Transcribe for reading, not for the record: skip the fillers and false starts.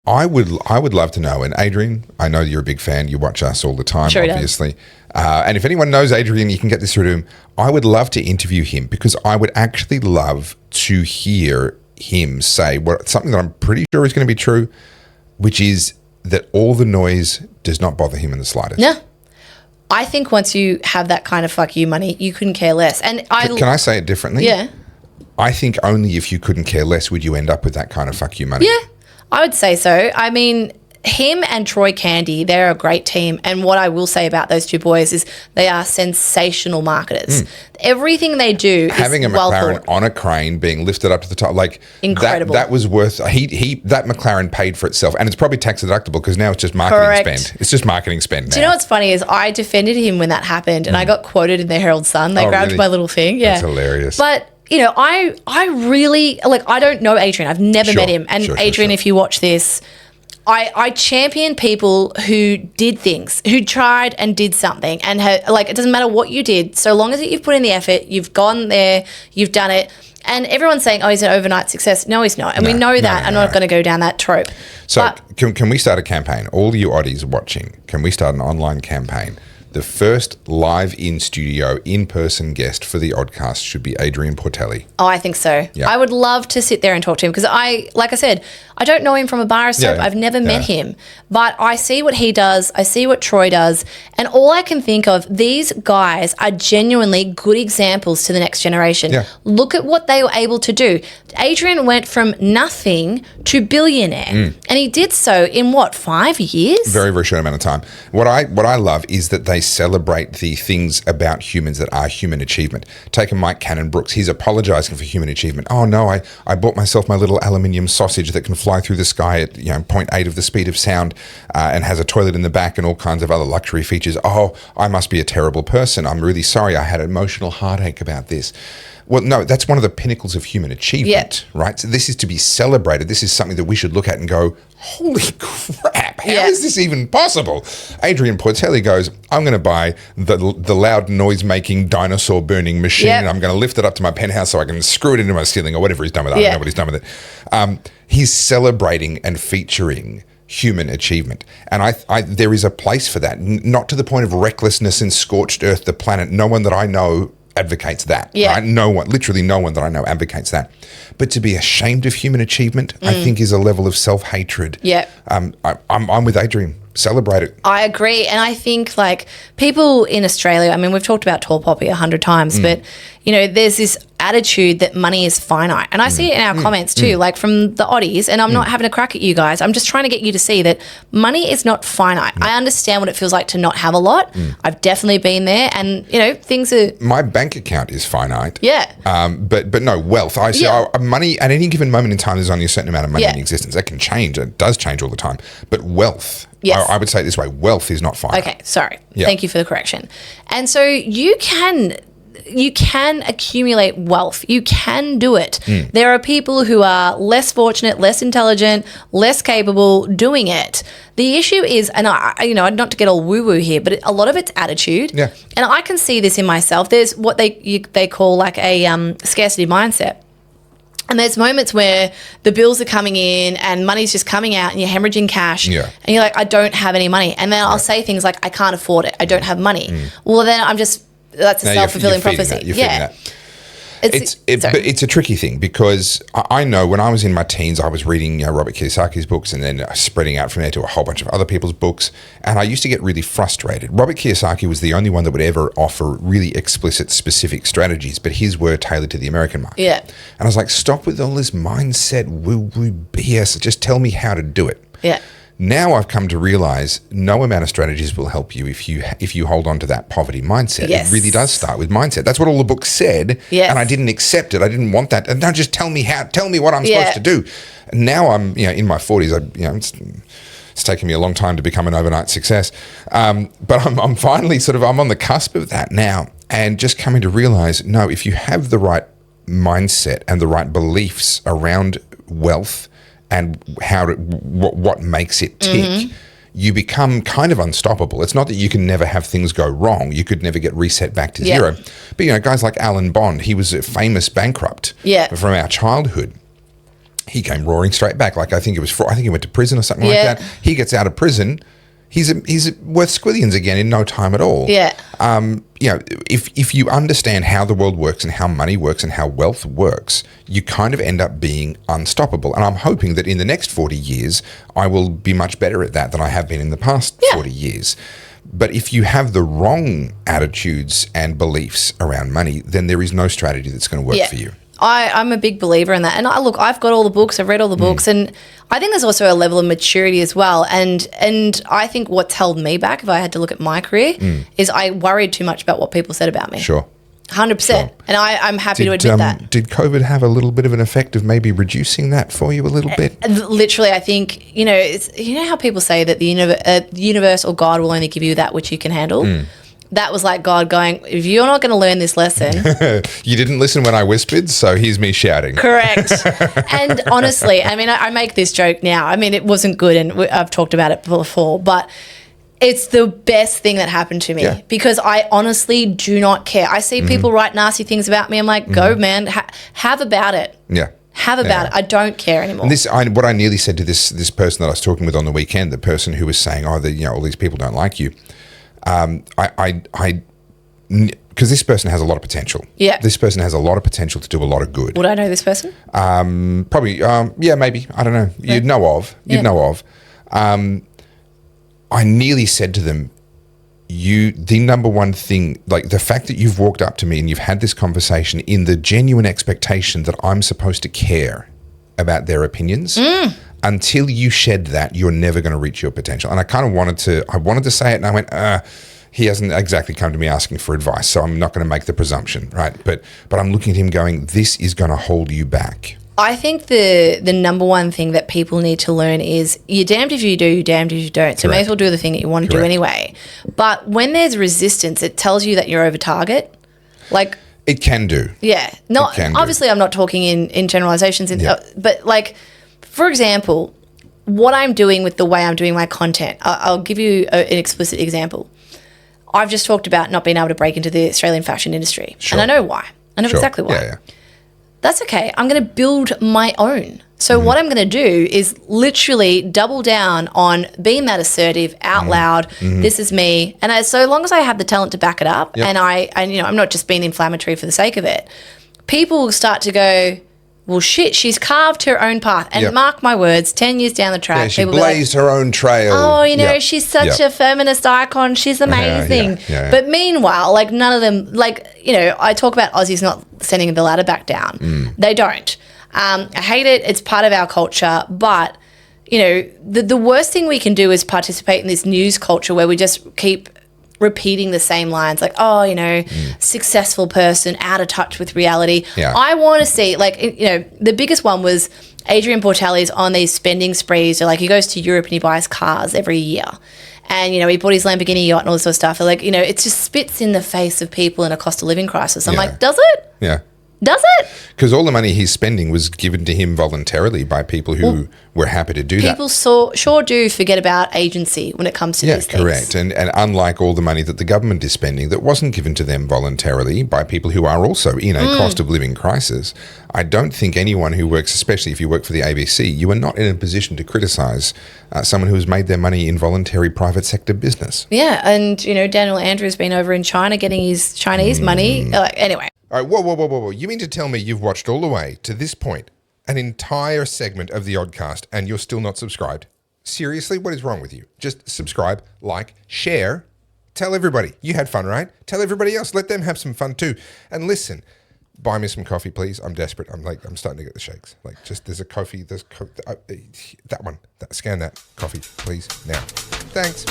I would love to know. And Adrian, I know you're a big fan. You watch us all the time, Sure obviously. And if anyone knows Adrian, you can get this through to him. I would love to interview him because I would actually love to hear him say something that I'm pretty sure is going to be true, which is that all the noise does not bother him in the slightest. Yeah. I think once you have that kind of fuck you money, you couldn't care less. And Can I say it differently? Yeah. I think only if you couldn't care less would you end up with that kind of fuck you money. Yeah, I would say so. I mean, him and Troy Candy, they're a great team. And what I will say about those two boys is they are sensational marketers. Everything they do having is a McLaren on a crane being lifted up to the top, like incredible. That was worth. That McLaren paid for itself, and it's probably tax deductible because now it's just marketing spend. It's just marketing spend. Do you know what's funny is I defended him when that happened, and I got quoted in the Herald Sun. They grabbed my little thing. Yeah, that's hilarious. But you know, I really I don't know Adrian. I've never met him, and Adrian, if you watch this. I champion people who did things, who tried and did something, and it doesn't matter what you did, so long as you've put in the effort, you've gone there, you've done it. And everyone's saying, oh, he's an overnight success. No, he's not. And we know that. I'm not going to go down that trope. So can we start a campaign? All you Oddies watching, can we start an online campaign? The first live in-studio, in-person guest for the Oddcast should be Adrian Portelli. Oh, I think so. Yep. I would love to sit there and talk to him because like I said, I don't know him from a bar of soap. I've never met him. But I see what he does. I see what Troy does. And all I can think of, these guys are genuinely good examples to the next generation. Yeah. Look at what they were able to do. Adrian went from nothing to billionaire. And he did so in 5 years? Very, very short amount of time. What I love is that they celebrate the things about humans that are human achievement. Take a Mike Cannon-Brookes. He's apologizing for human achievement. Oh, no, I bought myself my little aluminium sausage that can fly through the sky at 0.8 of the speed of sound and has a toilet in the back and all kinds of other luxury features. Oh, I must be a terrible person. I'm really sorry. I had an emotional heartache about this. Well, no, that's one of the pinnacles of human achievement, right? So this is to be celebrated. This is something that we should look at and go, holy crap, how is this even possible? Adrian Portelli goes, I'm going to buy the loud noise-making dinosaur-burning machine and I'm going to lift it up to my penthouse so I can screw it into my ceiling or whatever he's done with it. I don't know what he's done with it. He's celebrating and featuring human achievement. And there is a place for that, not to the point of recklessness and scorched earth the planet. No one that I know advocates that. Right? Literally no one that I know advocates that. But to be ashamed of human achievement, I think is a level of self-hatred. Yeah. I'm with Adrian. Celebrate it. I agree. And I think people in Australia, I mean, we've talked about Tall Poppy 100 times, but there's this attitude that money is finite. And I see it in our comments too, from the Oddies, and I'm not having a crack at you guys. I'm just trying to get you to see that money is not finite. I understand what it feels like to not have a lot. I've definitely been there, and things are... My bank account is finite. Yeah. But no, wealth. I say money at any given moment in time, there's only a certain amount of money in existence. That can change. It does change all the time. But wealth... Yes. I would say it this way, wealth is not finite. Okay, sorry. Yep. Thank you for the correction. And so you can accumulate wealth. You can do it. There are people who are less fortunate, less intelligent, less capable doing it. The issue is, and not to get all woo-woo here, but a lot of it's attitude. Yeah. And I can see this in myself. There's what they call a scarcity mindset. And there's moments where the bills are coming in and money's just coming out and you're hemorrhaging cash. Yeah. And you're like, I don't have any money. And then I'll say things like, I can't afford it. I don't have money. Well, then that's a self-fulfilling prophecy. You're feeding that. But it's a tricky thing because I know when I was in my teens, I was reading Robert Kiyosaki's books and then spreading out from there to a whole bunch of other people's books. And I used to get really frustrated. Robert Kiyosaki was the only one that would ever offer really explicit, specific strategies, but his were tailored to the American market. Yeah. And I was like, stop with all this mindset woo-woo BS. Just tell me how to do it. Yeah. Now I've come to realize no amount of strategies will help you if you hold on to that poverty mindset. Yes. It really does start with mindset. That's what all the books said, and I didn't accept it. I didn't want that. And now just tell me what I'm supposed to do. And now I'm in my 40s. It's taken me a long time to become an overnight success, but I'm finally I'm on the cusp of that now, and just coming to realize no, if you have the right mindset and the right beliefs around wealth. And what makes it tick, you become kind of unstoppable. It's not that you can never have things go wrong. You could never get reset back to zero. But, guys like Alan Bond, he was a famous bankrupt from our childhood. he came roaring straight back. Like I think he went to prison or something like that. He gets out of prison. He's worth squillions again in no time at all. Yeah. If you understand how the world works and how money works and how wealth works, you kind of end up being unstoppable. And I'm hoping that in the next 40 years, I will be much better at that than I have been in the past 40 years. But if you have the wrong attitudes and beliefs around money, then there is no strategy that's going to work for you. I'm a big believer in that. And I've got all the books, I've read all the books, and I think there's also a level of maturity as well. And I think what's held me back, if I had to look at my career, is I worried too much about what people said about me. Sure. 100%. Sure. And I'm happy to admit that. Did COVID have a little bit of an effect of maybe reducing that for you a little bit? Literally, I think, how people say that the universe or God will only give you that which you can handle. That was like God going, if you're not going to learn this lesson. You didn't listen when I whispered, so here's me shouting. Correct. And honestly, I mean, I make this joke now. I mean, it wasn't good, and I've talked about it before, but it's the best thing that happened to me because I honestly do not care. I see people write nasty things about me. I'm like, go, man, have about it. Yeah. Have about it. I don't care anymore. And what I nearly said to this person that I was talking with on the weekend, the person who was saying, all these people don't like you. Because this person has a lot of potential. Yeah. This person has a lot of potential to do a lot of good. Would I know this person? Probably. Maybe. I don't know. You'd know of. I nearly said to them, the number one thing, like the fact that you've walked up to me and you've had this conversation in the genuine expectation that I'm supposed to care about their opinions. Until you shed that, you're never going to reach your potential. And I kind of wanted to say it, and I went, he hasn't exactly come to me asking for advice, so I'm not going to make the presumption, right? But I'm looking at him going, this is going to hold you back. I think the number one thing that people need to learn is you're damned if you do, you're damned if you don't. So may as well do the thing that you want to do anyway. But when there's resistance, it tells you that you're over target. Like it can do. Yeah. Obviously, I'm not talking in generalizations, but like, for example, what I'm doing with the way I'm doing my content, I'll give you an explicit example. I've just talked about not being able to break into the Australian fashion industry. Sure. And I know why. I know exactly why. Yeah. That's okay. I'm going to build my own. So what I'm going to do is literally double down on being that assertive, out loud. This is me. And so long as I have the talent to back it up, and I'm not just being inflammatory for the sake of it, people will start to go, well, shit, she's carved her own path. And mark my words, 10 years down the track, she blazed her own trail. Oh, she's such a feminist icon. She's amazing. But meanwhile, like none of them, I talk about Aussies not sending the ladder back down. They don't. I hate it. It's part of our culture. But, the worst thing we can do is participate in this news culture where we just keep repeating the same lines like, successful person, out of touch with reality. I want to see, the biggest one was Adrian Portelli's on these spending sprees. So, he goes to Europe and he buys cars every year. And, he bought his Lamborghini yacht and all this sort of stuff. It just spits in the face of people in a cost of living crisis. I'm like, does it? Yeah. Does it? Because all the money he's spending was given to him voluntarily by people who were happy to do that. People sure do forget about agency when it comes to these things. Yeah, correct. And unlike all the money that the government is spending that wasn't given to them voluntarily by people who are also in a cost of living crisis, I don't think anyone who works, especially if you work for the ABC, you are not in a position to criticise someone who has made their money in voluntary private sector business. Yeah, and, Daniel Andrews been over in China getting his Chinese money. Anyway. All right, whoa. You mean to tell me you've watched all the way to this point, an entire segment of the Oddcast, and you're still not subscribed? Seriously, what is wrong with you? Just subscribe, like, share, tell everybody. You had fun, right? Tell everybody else. Let them have some fun too. And listen, buy me some coffee, please. I'm desperate. I'm starting to get the shakes. There's a coffee. That one. Scan that coffee, please, now. Thanks.